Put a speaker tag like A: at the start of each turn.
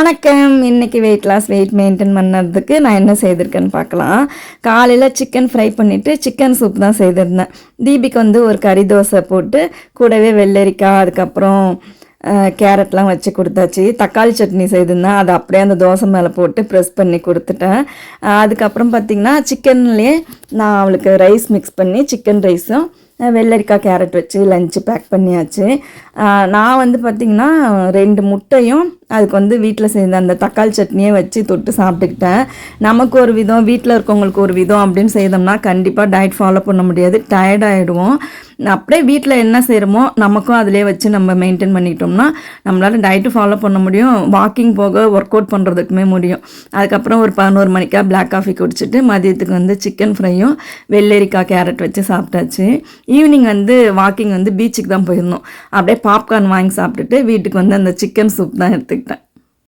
A: வணக்கம். இன்றைக்கி wait maintain பண்ணுறதுக்கு நான் என்ன செய்திருக்கேன்னு பார்க்கலாம். காலையில் சிக்கன் ஃப்ரை பண்ணிவிட்டு சிக்கன் சூப் தான் செய்திருந்தேன். தீபிக்கு வந்து ஒரு கறி தோசை போட்டு கூடவே வெள்ளரிக்காய் அதுக்கப்புறம் கேரட்லாம் வச்சு கொடுத்தாச்சு. தக்காளி சட்னி செய்திருந்தேன், அதை அப்படியே அந்த தோசை மேலே போட்டு ப்ரெஸ் பண்ணி கொடுத்துட்டேன். அதுக்கப்புறம் பார்த்திங்கன்னா சிக்கன்லேயே நான் அவளுக்கு ரைஸ் மிக்ஸ் பண்ணி சிக்கன் ரைஸும் வெள்ளரிக்காய் கேரட் வச்சு லஞ்சு பேக் பண்ணியாச்சு. நான் வந்து பார்த்திங்கன்னா 2 முட்டையும் அதுக்கு வந்து வீட்டில் செய்த அந்த தக்காளி சட்னியை வச்சு தொட்டு சாப்பிட்டுக்கிட்டேன். நமக்கு ஒரு விதம், வீட்டில் இருக்கவங்களுக்கு ஒரு விதம் அப்படின்னு செய்தோம்னா கண்டிப்பாக டயட் ஃபாலோ பண்ண முடியாது, டயர்டாகிடுவோம். அப்படியே வீட்டில் என்ன செய்கிறோமோ நமக்கும் அதிலே வச்சு நம்ம மெயின்டைன் பண்ணிக்கிட்டோம்னா நம்மளால் டயட்டு ஃபாலோ பண்ண முடியும், வாக்கிங் போக ஒர்க் அவுட் பண்ணுறதுக்குமே முடியும். அதுக்கப்புறம் ஒரு 11 மணிக்காக பிளாக் காஃபி குடிச்சிட்டு மதியத்துக்கு வந்து சிக்கன் ஃப்ரையும் வெள்ளரிக்காய் கேரட் வச்சு சாப்பிட்டாச்சு. ஈவினிங் வந்து வாக்கிங் வந்து பீச்சுக்கு தான் போயிருந்தோம். அப்படியே பாப்கார்ன் வாங்கி சாப்பிட்டுட்டு வீட்டுக்கு வந்து அந்த சிக்கன் சூப் தான் எடுத்துக்கிட்டேன்.